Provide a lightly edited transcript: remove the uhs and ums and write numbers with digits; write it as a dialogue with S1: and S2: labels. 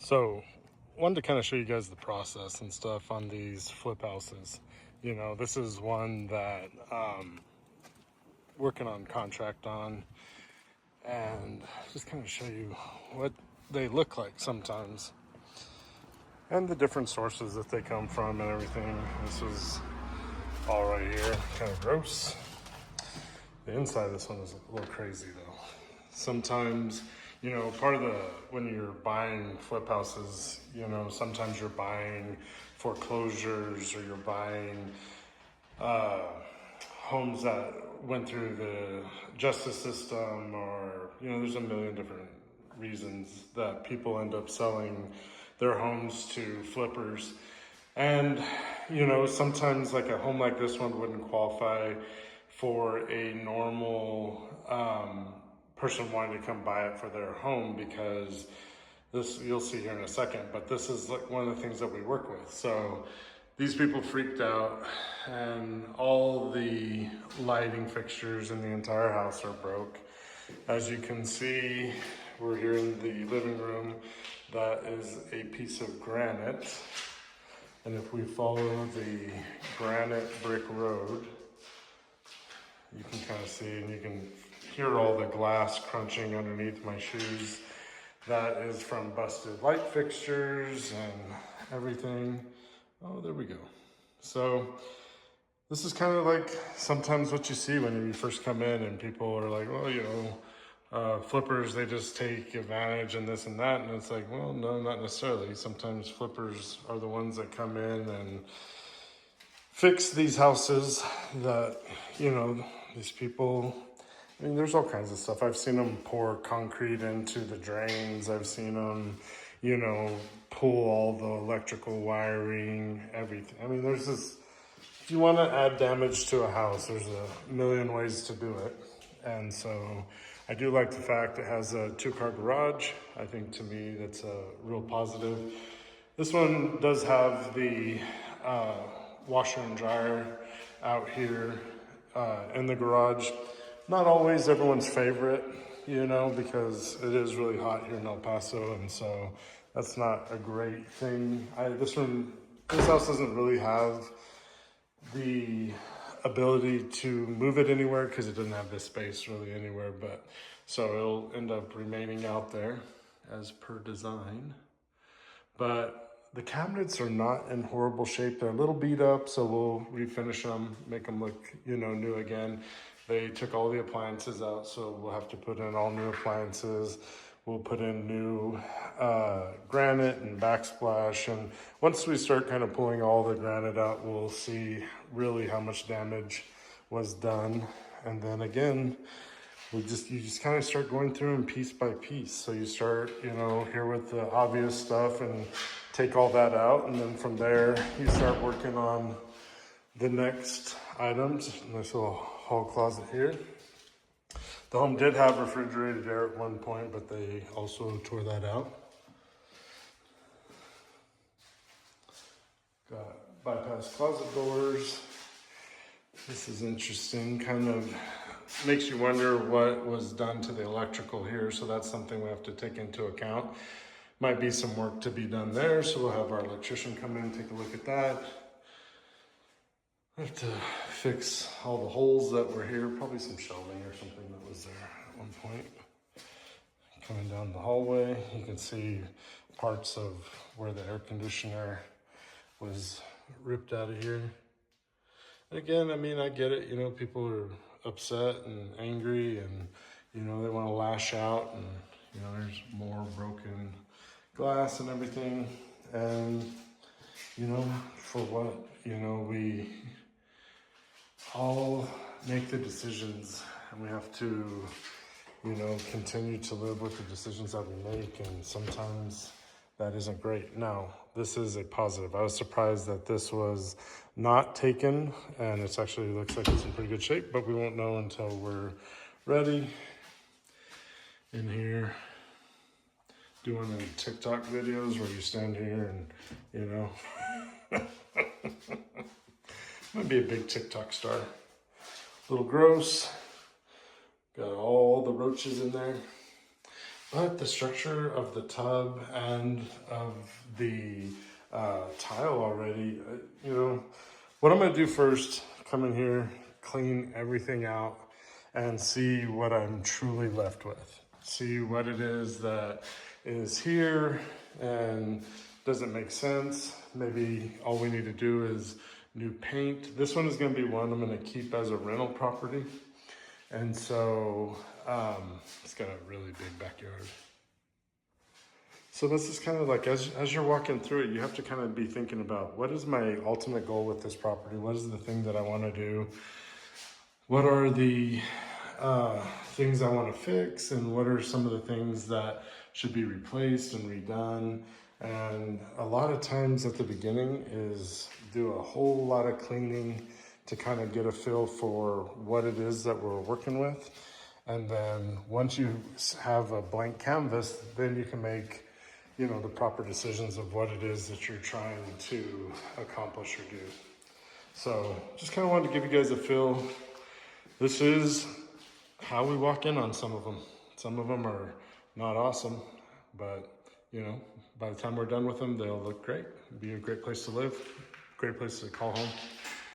S1: So, wanted to kind of show you guys the process and stuff on these flip houses. You know, this is one that working on contract on, and just kind of show you what they look like sometimes, and the different sources that they come from and everything. This is all right here, kind of gross. The inside of this one is a little crazy though. Sometimes, you know, part of when you're buying flip houses, you know, sometimes you're buying foreclosures or you're buying homes that went through the justice system, or, you know, there's a million different reasons that people end up selling their homes to flippers. And, you know, sometimes like a home like this one wouldn't qualify for a normal person wanting to come buy it for their home, because this, you'll see here in a second, but this is like one of the things that we work with. So these people freaked out, and all the lighting fixtures in the entire house are broke. As you can see, we're here in the living room. That is a piece of granite. And if we follow the granite brick road, you can kind of see, and you can hear all the glass crunching underneath my shoes. That is from busted light fixtures and everything. Oh, there we go. So this is kind of like sometimes what you see when you first come in and people are like, well, you know, flippers, they just take advantage and this and that. And it's like, well, no, not necessarily. Sometimes flippers are the ones that come in and fix these houses that, you know, these people, I mean, there's all kinds of stuff. I've seen them pour concrete into the drains. I've seen them, you know, pull all the electrical wiring, everything. I mean, there's this, if you want to add damage to a house, there's a million ways to do it. And so I do like the fact it has a 2-car garage. I think to me that's a real positive. This one does have the washer and dryer out here in the garage. Not always everyone's favorite, you know, because it is really hot here in El Paso, and so that's not a great thing. This house doesn't really have the ability to move it anywhere because it doesn't have this space really anywhere, but so it'll end up remaining out there as per design. But the cabinets are not in horrible shape. They're a little beat up, so we'll refinish them, make them look, you know, new again. They took all the appliances out, so we'll have to put in all new appliances. We'll put in new granite and backsplash. And once we start kind of pulling all the granite out, we'll see really how much damage was done. And then again, you just kind of start going through them piece by piece. So you start, you know, here with the obvious stuff and take all that out. And then from there, you start working on the next items. Nice little hall closet here. The home did have refrigerated air at one point, but they also tore that out. Got bypass closet doors. This is interesting, kind of makes you wonder what was done to the electrical here, so that's something we have to take into account. Might be some work to be done there, so we'll have our electrician come in and take a look at that. I have to fix all the holes that were here, probably some shelving or something that was there at one point. Coming down the hallway, you can see parts of where the air conditioner was ripped out of here. And again, I mean, I get it, you know, people are upset and angry and, you know, they want to lash out, and, you know, there's more broken glass and everything. And, you know, for what, you know, we all make the decisions, and we have to, you know, continue to live with the decisions that we make, and sometimes that isn't great. Now, this is a positive. I was surprised that this was not taken, and it actually looks like it's in pretty good shape, but we won't know until we're ready. In here, doing the TikTok videos where you stand here and, you know, I'm gonna be a big TikTok star. A little gross. Got all the roaches in there. But the structure of the tub and of the tile already, what I'm gonna do first, come in here, clean everything out, and see what I'm truly left with. See what it is that is here and doesn't make sense. Maybe all we need to do is new paint. This one is gonna be one I'm gonna keep as a rental property. And so it's got a really big backyard. So this is kind of like, as you're walking through it, you have to kind of be thinking about, what is my ultimate goal with this property? What is the thing that I want to do? What are the things I want to fix? And what are some of the things that should be replaced and redone? And a lot of times at the beginning is do a whole lot of cleaning to kind of get a feel for what it is that we're working with. And then once you have a blank canvas, then you can make the proper decisions of what it is that you're trying to accomplish or do. So just kind of wanted to give you guys a feel. This is how we walk in on some of them. Some of them are not awesome, but by the time we're done with them, they'll look great. Be a great place to live, great place to call home.